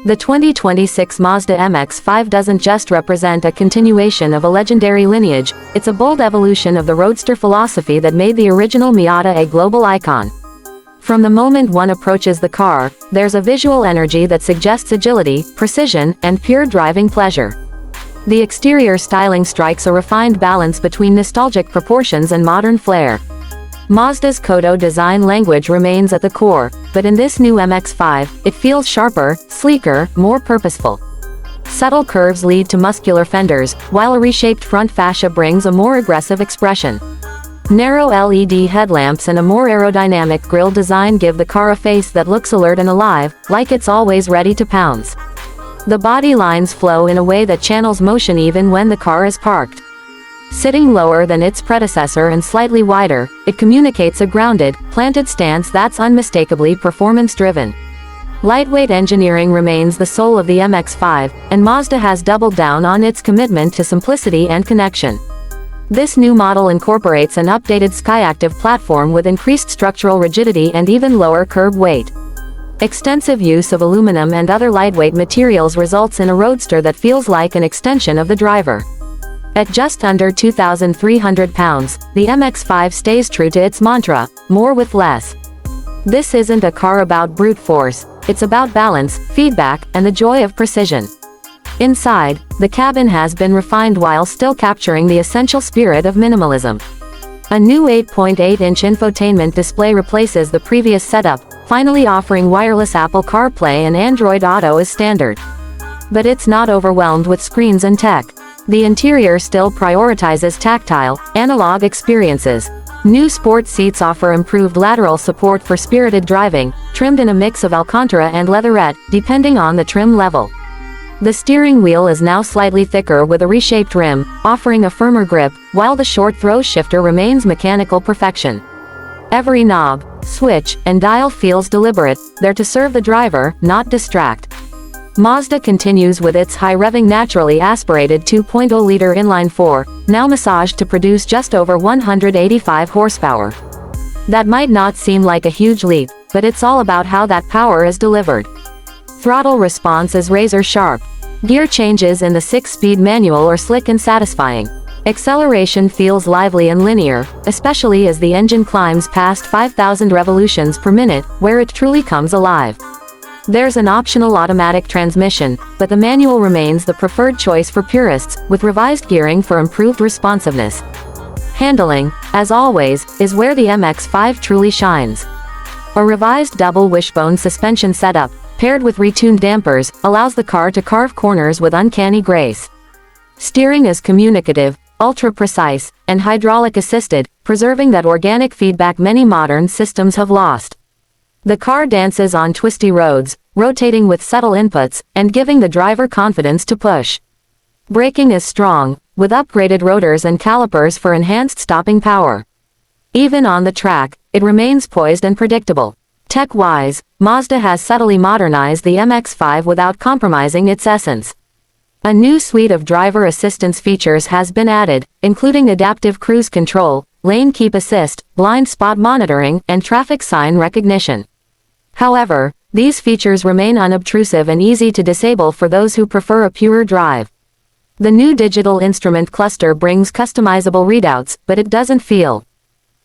The 2026 Mazda MX-5 doesn't just represent a continuation of a legendary lineage, it's a bold evolution of the Roadster philosophy that made the original Miata a global icon. From the moment one approaches the car, there's a visual energy that suggests agility, precision, and pure driving pleasure. The exterior styling strikes a refined balance between nostalgic proportions and modern flair. Mazda's Kodo design language remains at the core, but in this new MX-5, it feels sharper, sleeker, more purposeful. Subtle curves lead to muscular fenders, while a reshaped front fascia brings a more aggressive expression. Narrow LED headlamps and a more aerodynamic grille design give the car a face that looks alert and alive, like it's always ready to pounce. The body lines flow in a way that channels motion even when the car is parked. Sitting lower than its predecessor and slightly wider, it communicates a grounded, planted stance that's unmistakably performance-driven. Lightweight engineering remains the soul of the MX-5, and Mazda has doubled down on its commitment to simplicity and connection. This new model incorporates an updated Skyactiv platform with increased structural rigidity and even lower curb weight. Extensive use of aluminum and other lightweight materials results in a Roadster that feels like an extension of the driver. At just under 2,300 pounds, the MX-5 stays true to its mantra, more with less. This isn't a car about brute force, it's about balance, feedback, and the joy of precision. Inside, the cabin has been refined while still capturing the essential spirit of minimalism. A new 8.8-inch infotainment display replaces the previous setup, finally offering wireless Apple CarPlay and Android Auto as standard. But it's not overwhelmed with screens and tech. The interior still prioritizes tactile, analog experiences. New sport seats offer improved lateral support for spirited driving, trimmed in a mix of Alcantara and leatherette, depending on the trim level. The steering wheel is now slightly thicker with a reshaped rim, offering a firmer grip, while the short throw shifter remains mechanical perfection. Every knob, switch, and dial feels deliberate, there to serve the driver, not distract. Mazda continues with its high-revving naturally aspirated 2.0-liter inline-4, now massaged to produce just over 185 horsepower. That might not seem like a huge leap, but it's all about how that power is delivered. Throttle response is razor-sharp. Gear changes in the 6-speed manual are slick and satisfying. Acceleration feels lively and linear, especially as the engine climbs past 5,000 revolutions per minute, where it truly comes alive. There's an optional automatic transmission, but the manual remains the preferred choice for purists, with revised gearing for improved responsiveness. Handling, as always, is where the MX-5 truly shines. A revised double wishbone suspension setup, paired with retuned dampers, allows the car to carve corners with uncanny grace. Steering is communicative, ultra-precise, and hydraulic-assisted, preserving that organic feedback many modern systems have lost. The car dances on twisty roads, rotating with subtle inputs, and giving the driver confidence to push. Braking is strong, with upgraded rotors and calipers for enhanced stopping power. Even on the track, it remains poised and predictable. Tech-wise, Mazda has subtly modernized the MX-5 without compromising its essence. A new suite of driver assistance features has been added, including adaptive cruise control, lane keep assist, blind spot monitoring, and traffic sign recognition. However, these features remain unobtrusive and easy to disable for those who prefer a purer drive. The new digital instrument cluster brings customizable readouts, but it doesn't feel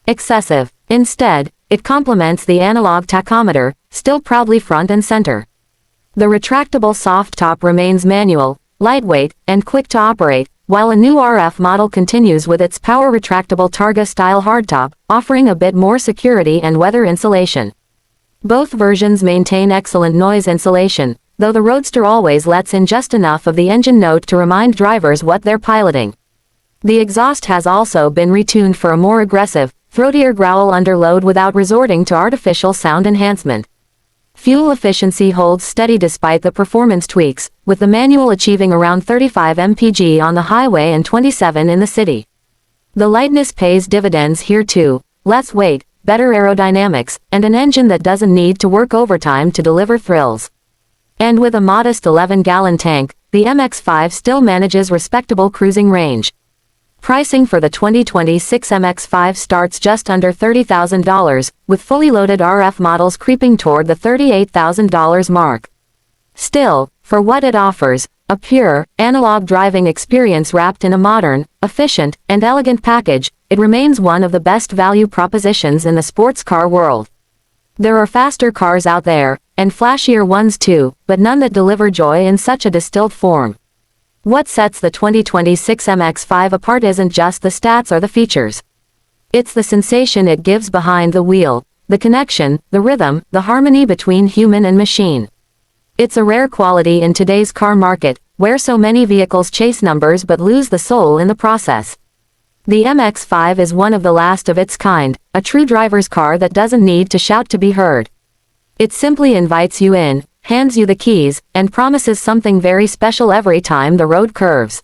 excessive. Instead, it complements the analog tachometer, still proudly front and center. The retractable soft top remains manual, lightweight, and quick to operate, while a new RF model continues with its power retractable Targa-style hardtop, offering a bit more security and weather insulation. Both versions maintain excellent noise insulation, though the Roadster always lets in just enough of the engine note to remind drivers what they're piloting. The exhaust has also been retuned for a more aggressive, throatier growl under load without resorting to artificial sound enhancement. Fuel efficiency holds steady despite the performance tweaks, with the manual achieving around 35 mpg on the highway and 27 in the city. The lightness pays dividends here too, less weight, better aerodynamics, and an engine that doesn't need to work overtime to deliver thrills. And with a modest 11-gallon tank, the MX-5 still manages respectable cruising range. Pricing for the 2026 MX-5 starts just under $30,000, with fully loaded RF models creeping toward the $38,000 mark. Still, for what it offers, a pure, analog driving experience wrapped in a modern, efficient, and elegant package, it remains one of the best value propositions in the sports car world. There are faster cars out there, and flashier ones too, but none that deliver joy in such a distilled form. What sets the 2026 MX-5 apart isn't just the stats or the features. It's the sensation it gives behind the wheel, the connection, the rhythm, the harmony between human and machine. It's a rare quality in today's car market, where so many vehicles chase numbers but lose the soul in the process. The MX-5 is one of the last of its kind, a true driver's car that doesn't need to shout to be heard. It simply invites you in, hands you the keys, and promises something very special every time the road curves.